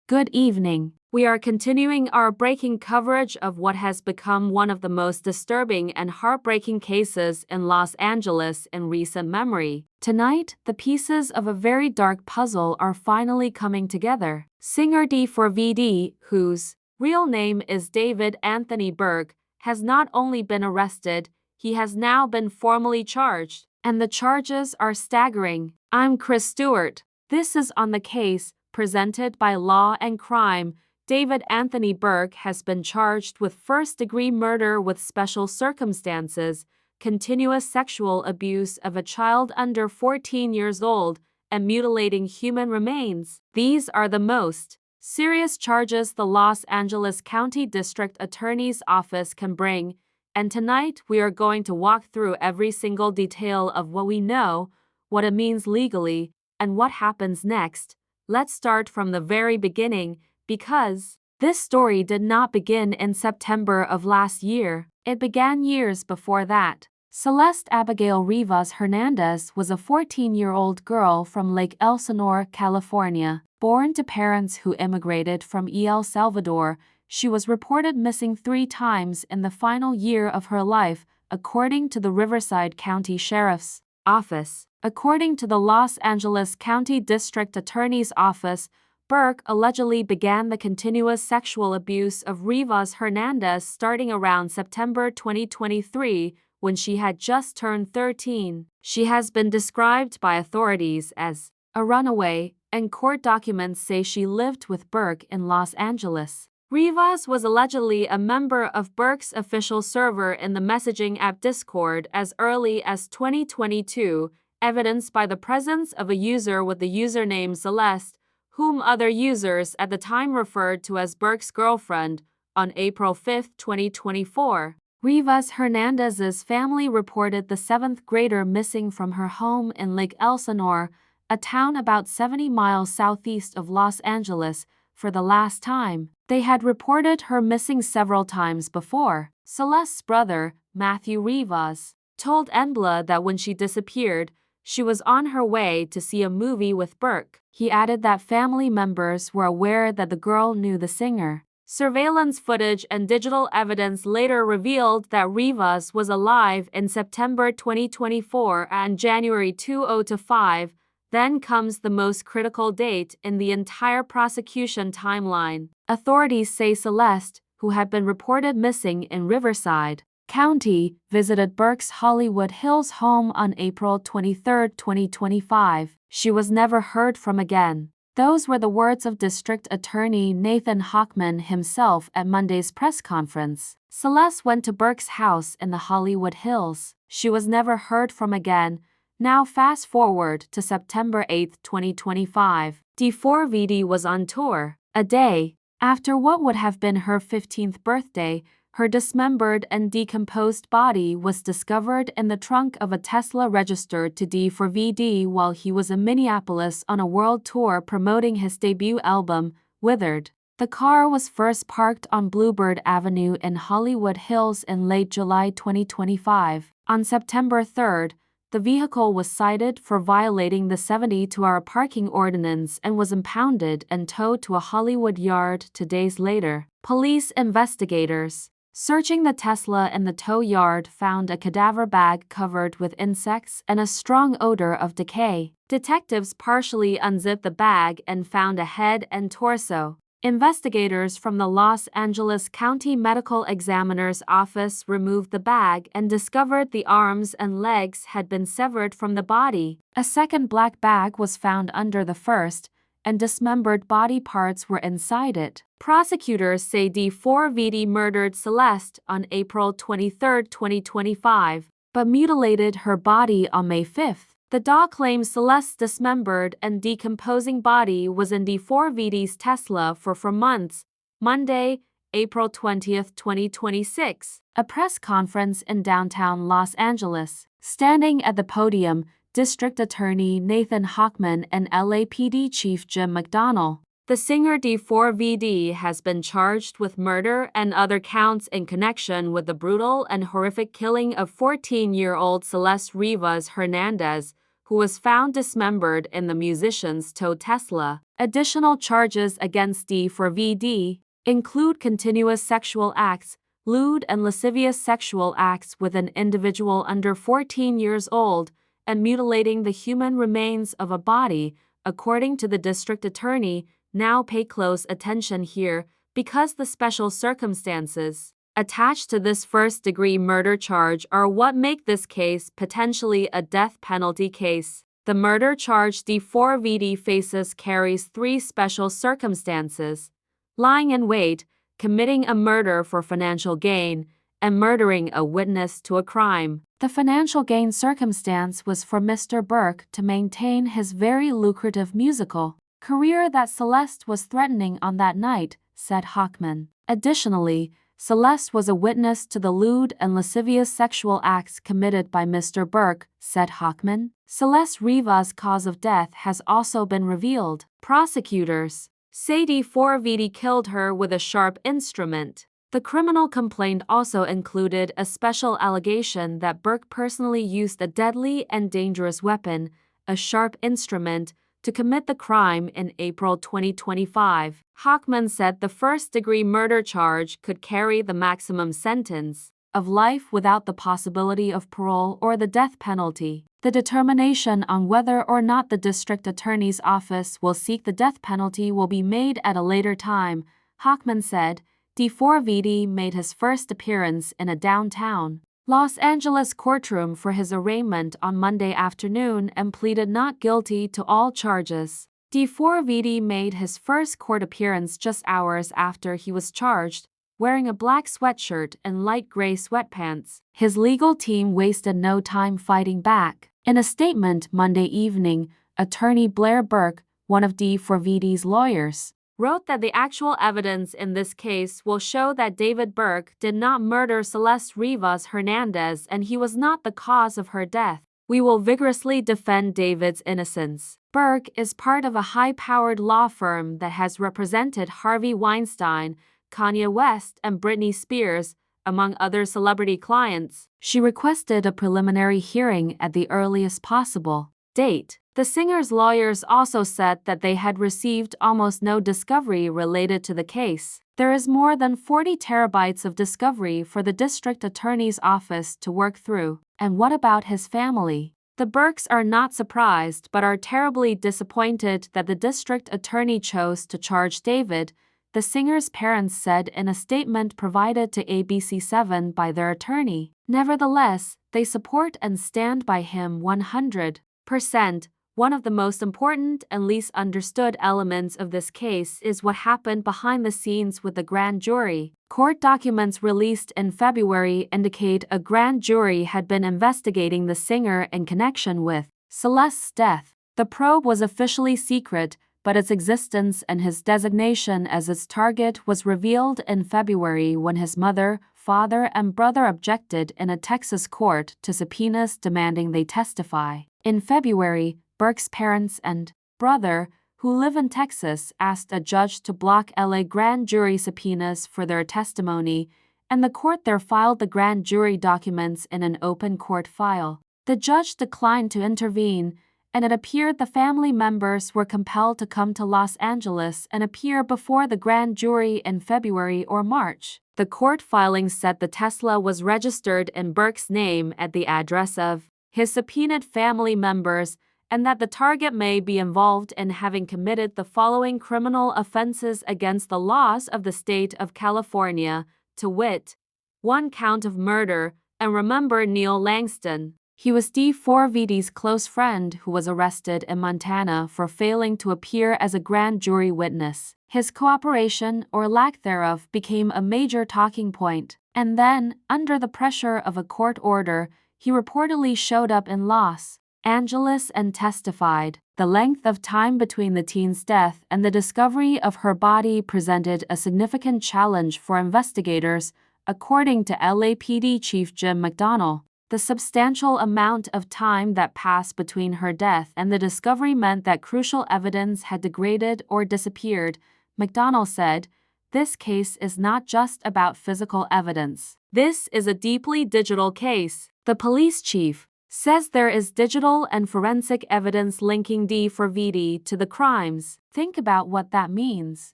Good evening. We are continuing our breaking coverage of what has become one of the most disturbing and heartbreaking cases in Los Angeles in recent memory. Tonight, the pieces of a very dark puzzle are finally coming together. Singer D4vd, whose real name is David Anthony Burke, has not only been arrested, he has now been formally charged, and the charges are staggering. I'm Chris Stewart. This is On the Case, presented by Law and Crime. David Anthony Burke has been charged with first-degree murder with special circumstances, continuous sexual abuse of a child under 14 years old, and mutilating human remains. These are the most serious charges the Los Angeles County District Attorney's Office can bring, and tonight we are going to walk through every single detail of what we know, what it means legally, and what happens next. Let's start from the very beginning, because this story did not begin in September of last year. It began years before that. Celeste Abigail Rivas Hernandez was a 14-year-old girl from Lake Elsinore, California. Born to parents who immigrated from El Salvador, she was reported missing 3 times in the final year of her life, according to the Riverside County Sheriff's Office. According to the Los Angeles County District Attorney's Office, Burke allegedly began the continuous sexual abuse of Rivas Hernandez starting around September 2023, when she had just turned 13. She has been described by authorities as a runaway, and court documents say she lived with Burke in Los Angeles. Rivas was allegedly a member of Burke's official server in the messaging app Discord as early as 2022, evidenced by the presence of a user with the username Celeste, whom other users at the time referred to as Burke's girlfriend, on April 5, 2024. Rivas Hernandez's family reported the 7th grader missing from her home in Lake Elsinore, a town about 70 miles southeast of Los Angeles, for the last time. They had reported her missing several times before. Celeste's brother, Matthew Rivas, told NBLA that when she disappeared, she was on her way to see a movie with Burke. He added that family members were aware that the girl knew the singer. Surveillance footage and digital evidence later revealed that Rivas was alive in September 2024 and January 2025. Then comes the most critical date in the entire prosecution timeline. Authorities say Celeste, who had been reported missing in Riverside County, visited Burke's Hollywood Hills home on April 23, 2025. She was never heard from again. Those were the words of District Attorney Nathan Hochman himself at Monday's press conference. Celeste went to Burke's house in the Hollywood Hills. She was never heard from again. Now fast forward to September 8, 2025. D4vd was on tour. A day after what would have been her 15th birthday, her dismembered and decomposed body was discovered in the trunk of a Tesla registered to D4vd while he was in Minneapolis on a world tour promoting his debut album, Withered. The car was first parked on Bluebird Avenue in Hollywood Hills in late July 2025. On September 3rd, the vehicle was cited for violating the 72-hour parking ordinance and was impounded and towed to a Hollywood yard 2 days later. Police investigators searching the Tesla in the tow yard found a cadaver bag covered with insects and a strong odor of decay. Detectives partially unzipped the bag and found a head and torso. Investigators from the Los Angeles County Medical Examiner's Office removed the bag and discovered the arms and legs had been severed from the body. A second black bag was found under the first, and dismembered body parts were inside it. Prosecutors say D4vd murdered Celeste on April 23, 2025, but mutilated her body on May 5. The DA claims Celeste's dismembered and decomposing body was in D4vd's Tesla for months. Monday, April 20, 2026. A press conference in downtown Los Angeles. Standing at the podium, District Attorney Nathan Hochman and LAPD Chief Jim McDonnell. The singer D4vd has been charged with murder and other counts in connection with the brutal and horrific killing of 14-year-old Celeste Rivas Hernandez, who was found dismembered in the musician's tow Tesla. Additional charges against D4vd include continuous sexual acts, lewd and lascivious sexual acts with an individual under 14 years old, and mutilating the human remains of a body, according to the district attorney. Now pay close attention here, because the special circumstances attached to this first-degree murder charge are what make this case potentially a death penalty case. The murder charge D4vd faces carries three special circumstances: lying in wait, committing a murder for financial gain, and murdering a witness to a crime. The financial gain circumstance was for Mr. Burke to maintain his very lucrative musical career that Celeste was threatening on that night, said Hochman. Additionally, Celeste was a witness to the lewd and lascivious sexual acts committed by Mr. Burke, said Hochman. Celeste Rivas' cause of death has also been revealed. Prosecutors say D4vd killed her with a sharp instrument. The criminal complaint also included a special allegation that Burke personally used a deadly and dangerous weapon, a sharp instrument, to commit the crime in April 2025. Hochman said the first-degree murder charge could carry the maximum sentence of life without the possibility of parole or the death penalty. The determination on whether or not the district attorney's office will seek the death penalty will be made at a later time, Hochman said. D4vd made his first appearance in a downtown Los Angeles courtroom for his arraignment on Monday afternoon and pleaded not guilty to all charges. D4vd made his first court appearance just hours after he was charged, wearing a black sweatshirt and light gray sweatpants. His legal team wasted no time fighting back. In a statement Monday evening, attorney Blair Burke, one of D4vd's lawyers, wrote that the actual evidence in this case will show that David Burke did not murder Celeste Rivas Hernandez and he was not the cause of her death. We will vigorously defend David's innocence. Burke is part of a high-powered law firm that has represented Harvey Weinstein, Kanye West, and Britney Spears, among other celebrity clients. She requested a preliminary hearing at the earliest possible date. The singer's lawyers also said that they had received almost no discovery related to the case. There is more than 40 terabytes of discovery for the district attorney's office to work through. And what about his family? The Burkes are not surprised but are terribly disappointed that the district attorney chose to charge David, the singer's parents said in a statement provided to ABC7 by their attorney. Nevertheless, they support and stand by him 100%. One of the most important and least understood elements of this case is what happened behind the scenes with the grand jury. Court documents released in February indicate a grand jury had been investigating the singer in connection with Celeste's death. The probe was officially secret, but its existence and his designation as its target was revealed in February when his mother, father, and brother objected in a Texas court to subpoenas demanding they testify. In February, Burke's parents and brother, who live in Texas, asked a judge to block LA grand jury subpoenas for their testimony, and the court there filed the grand jury documents in an open court file. The judge declined to intervene, and it appeared the family members were compelled to come to Los Angeles and appear before the grand jury in February or March. The court filing said the Tesla was registered in Burke's name at the address of his subpoenaed family members, and that the target may be involved in having committed the following criminal offenses against the laws of the state of California, to wit, 1 count of murder, and remember Neil Langston. He was D4vd's close friend who was arrested in Montana for failing to appear as a grand jury witness. His cooperation, or lack thereof, became a major talking point. And then, under the pressure of a court order, he reportedly showed up in Los Angeles and testified. The length of time between the teen's death and the discovery of her body presented a significant challenge for investigators, according to LAPD Chief Jim McDonnell. The substantial amount of time that passed between her death and the discovery meant that crucial evidence had degraded or disappeared, McDonnell said. This case is not just about physical evidence. This is a deeply digital case. The police chief, says there is digital and forensic evidence linking D4vd to the crimes. Think about what that means.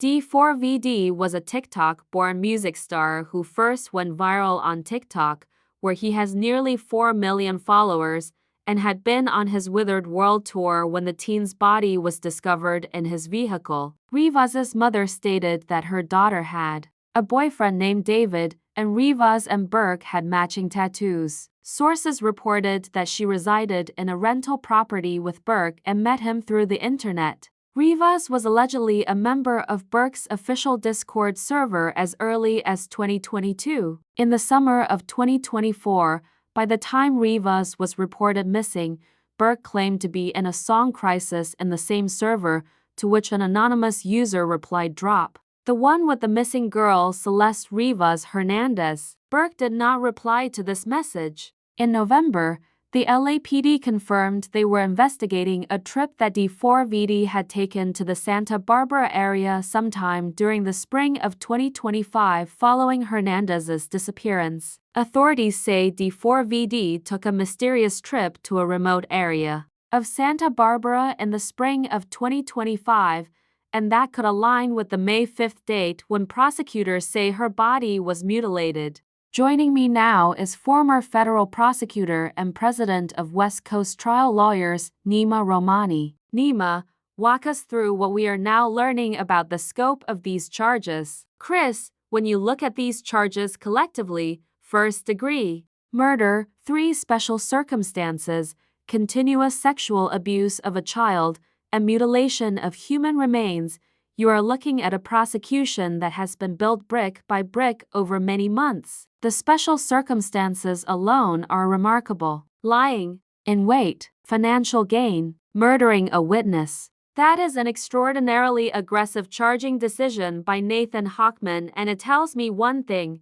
D4vd was a TikTok-born music star who first went viral on TikTok, where he has nearly 4 million followers, and had been on his Withered World tour when the teen's body was discovered in his vehicle. Rivas's mother stated that her daughter had a boyfriend named David, and Rivas and Burke had matching tattoos. Sources reported that she resided in a rental property with Burke and met him through the internet. Rivas was allegedly a member of Burke's official Discord server as early as 2022. In the summer of 2024, by the time Rivas was reported missing, Burke claimed to be in a song crisis in the same server, to which an anonymous user replied drop. The one with the missing girl, Celeste Rivas Hernandez. Burke did not reply to this message. In November, the LAPD confirmed they were investigating a trip that D4vd had taken to the Santa Barbara area sometime during the spring of 2025 following Hernandez's disappearance. Authorities say D4vd took a mysterious trip to a remote area of Santa Barbara in the spring of 2025, and that could align with the May 5th date when prosecutors say her body was mutilated. Joining me now is former federal prosecutor and president of West Coast Trial Lawyers, Nima Romani. Nima, walk us through what we are now learning about the scope of these charges. Chris, when you look at these charges collectively, first-degree murder, 3 special circumstances, continuous sexual abuse of a child, and mutilation of human remains, you are looking at a prosecution that has been built brick by brick over many months. The special circumstances alone are remarkable. Lying in wait, financial gain, murdering a witness. That is an extraordinarily aggressive charging decision by Nathan Hochman, and it tells me one thing.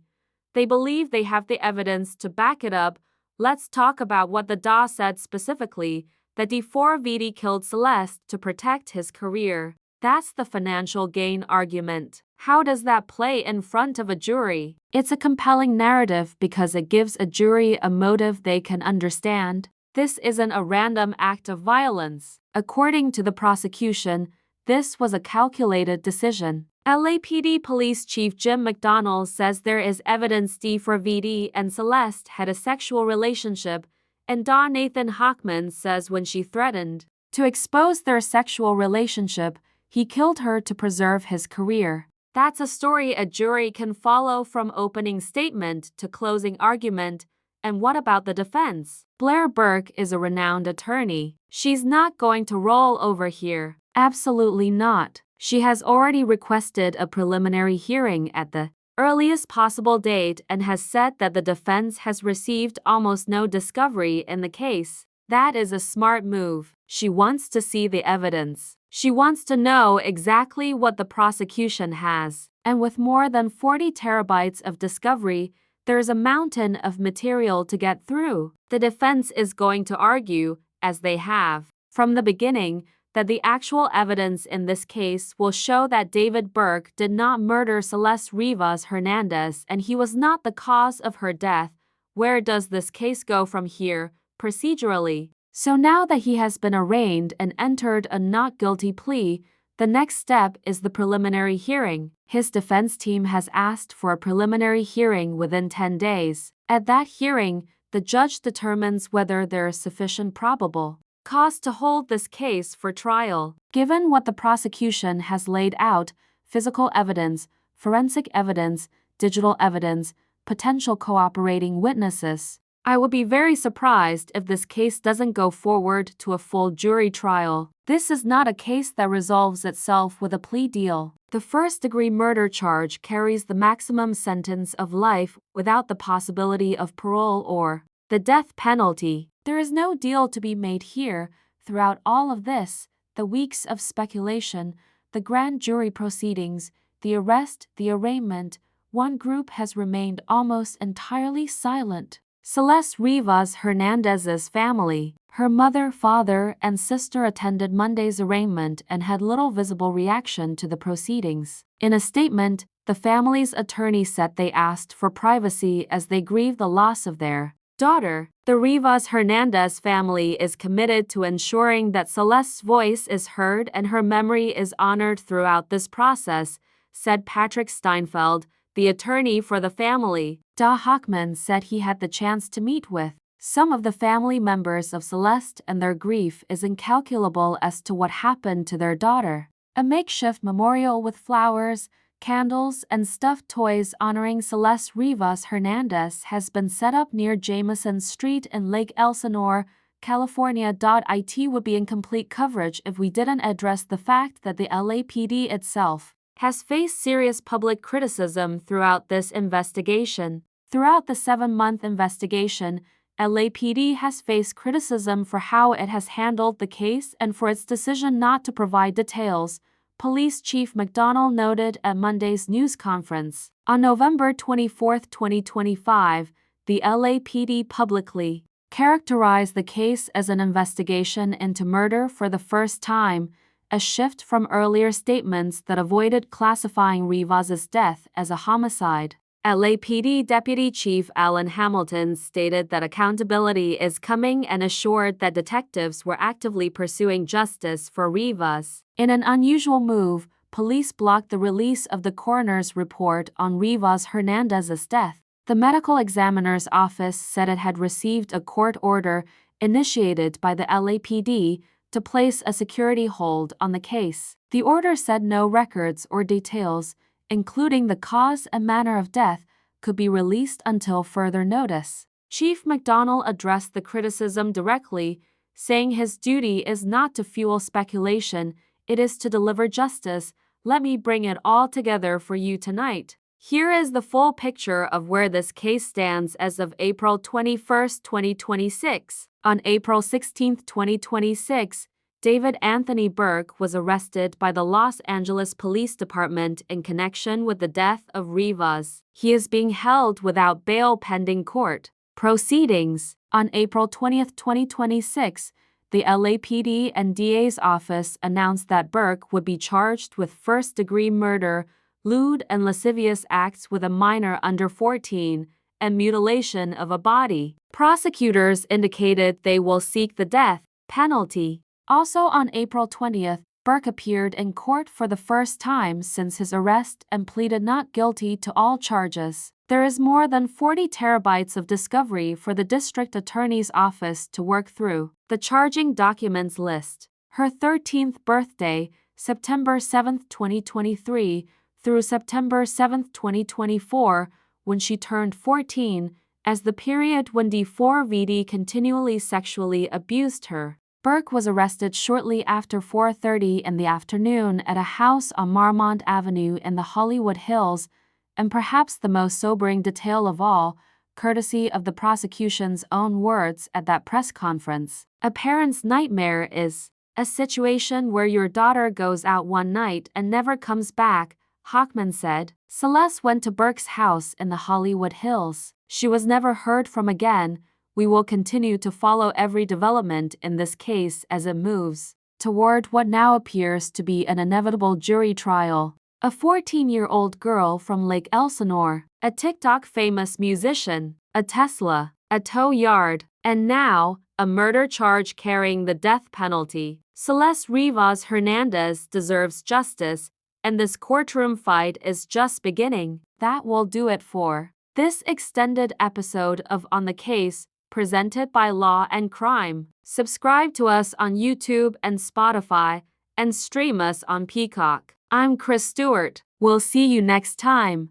They believe they have the evidence to back it up. Let's talk about what the DA said specifically, that D4vd killed Celeste to protect his career. That's the financial gain argument. How does that play in front of a jury? It's a compelling narrative because it gives a jury a motive they can understand. This isn't a random act of violence. According to the prosecution, this was a calculated decision. LAPD Police Chief Jim McDonnell says there is evidence D4vd and Celeste had a sexual relationship, and DA Nathan Hochman says when she threatened to expose their sexual relationship, he killed her to preserve his career. That's a story a jury can follow from opening statement to closing argument. And what about the defense? Blair Burke is a renowned attorney. She's not going to roll over here. Absolutely not. She has already requested a preliminary hearing at the earliest possible date and has said that the defense has received almost no discovery in the case. That is a smart move. She wants to see the evidence. She wants to know exactly what the prosecution has. And with more than 40 terabytes of discovery, there's a mountain of material to get through. The defense is going to argue, as they have from the beginning, that the actual evidence in this case will show that David Burke did not murder Celeste Rivas Hernandez and he was not the cause of her death. Where does this case go from here, procedurally? So now that he has been arraigned and entered a not guilty plea, the next step is the preliminary hearing. His defense team has asked for a preliminary hearing within 10 days. At that hearing, the judge determines whether there is sufficient probable cause to hold this case for trial. Given what the prosecution has laid out, physical evidence, forensic evidence, digital evidence, potential cooperating witnesses, I would be very surprised if this case doesn't go forward to a full jury trial. This is not a case that resolves itself with a plea deal. The first-degree murder charge carries the maximum sentence of life without the possibility of parole or the death penalty. There is no deal to be made here. Throughout all of this, the weeks of speculation, the grand jury proceedings, the arrest, the arraignment, one group has remained almost entirely silent. Celeste Rivas Hernandez's family, her mother, father, and sister attended Monday's arraignment and had little visible reaction to the proceedings. In a statement, the family's attorney said they asked for privacy as they grieve the loss of their daughter. The Rivas Hernandez family is committed to ensuring that Celeste's voice is heard and her memory is honored throughout this process, said Patrick Steinfeld, the attorney for the family. Hochman said he had the chance to meet with some of the family members of Celeste, and their grief is incalculable as to what happened to their daughter. A makeshift memorial with flowers, candles, and stuffed toys honoring Celeste Rivas Hernandez has been set up near Jameson Street in Lake Elsinore, California. It would be incomplete coverage if we didn't address the fact that the LAPD itself has faced serious public criticism throughout this investigation. Throughout the 7-month investigation, LAPD has faced criticism for how it has handled the case and for its decision not to provide details, Police Chief McDonnell noted at Monday's news conference. On November 24, 2025, the LAPD publicly characterized the case as an investigation into murder for the first time, a shift from earlier statements that avoided classifying Rivas's death as a homicide. LAPD Deputy Chief Alan Hamilton stated that accountability is coming and assured that detectives were actively pursuing justice for Rivas. In an unusual move, police blocked the release of the coroner's report on Rivas Hernandez's death. The medical examiner's office said it had received a court order initiated by the LAPD to place a security hold on the case. The order said no records or details, including the cause and manner of death, could be released until further notice. Chief McDonnell addressed the criticism directly, saying his duty is not to fuel speculation, it is to deliver justice. Let me bring it all together for you tonight. Here is the full picture of where this case stands as of April 21, 2026. On April 16, 2026, David Anthony Burke was arrested by the Los Angeles Police Department in connection with the death of Rivas. He is being held without bail pending court proceedings. On April 20, 2026, the LAPD and DA's office announced that Burke would be charged with first-degree murder, lewd and lascivious acts with a minor under 14, and mutilation of a body. Prosecutors indicated they will seek the death penalty. Also on April 20th, Burke appeared in court for the first time since his arrest and pleaded not guilty to all charges. There is more than 40 terabytes of discovery for the district attorney's office to work through. The charging documents list her 13th birthday, September 7, 2023, through September 7, 2024, when she turned 14, as the period when D4vd continually sexually abused her. Burke was arrested shortly after 4:30 in the afternoon at a house on Marmont Avenue in the Hollywood Hills, and perhaps the most sobering detail of all, courtesy of the prosecution's own words at that press conference. A parent's nightmare is a situation where your daughter goes out one night and never comes back, Hochman said. Celeste went to Burke's house in the Hollywood Hills. She was never heard from again. We will continue to follow every development in this case as it moves toward what now appears to be an inevitable jury trial. A 14-year-old girl from Lake Elsinore, a TikTok-famous musician, a Tesla, a tow yard, and now, a murder charge carrying the death penalty. Celeste Rivas Hernandez deserves justice, and this courtroom fight is just beginning. That will do it for this extended episode of On the Case, presented by Law and Crime. Subscribe to us on YouTube and Spotify, and stream us on Peacock. I'm Chris Stewart. We'll see you next time.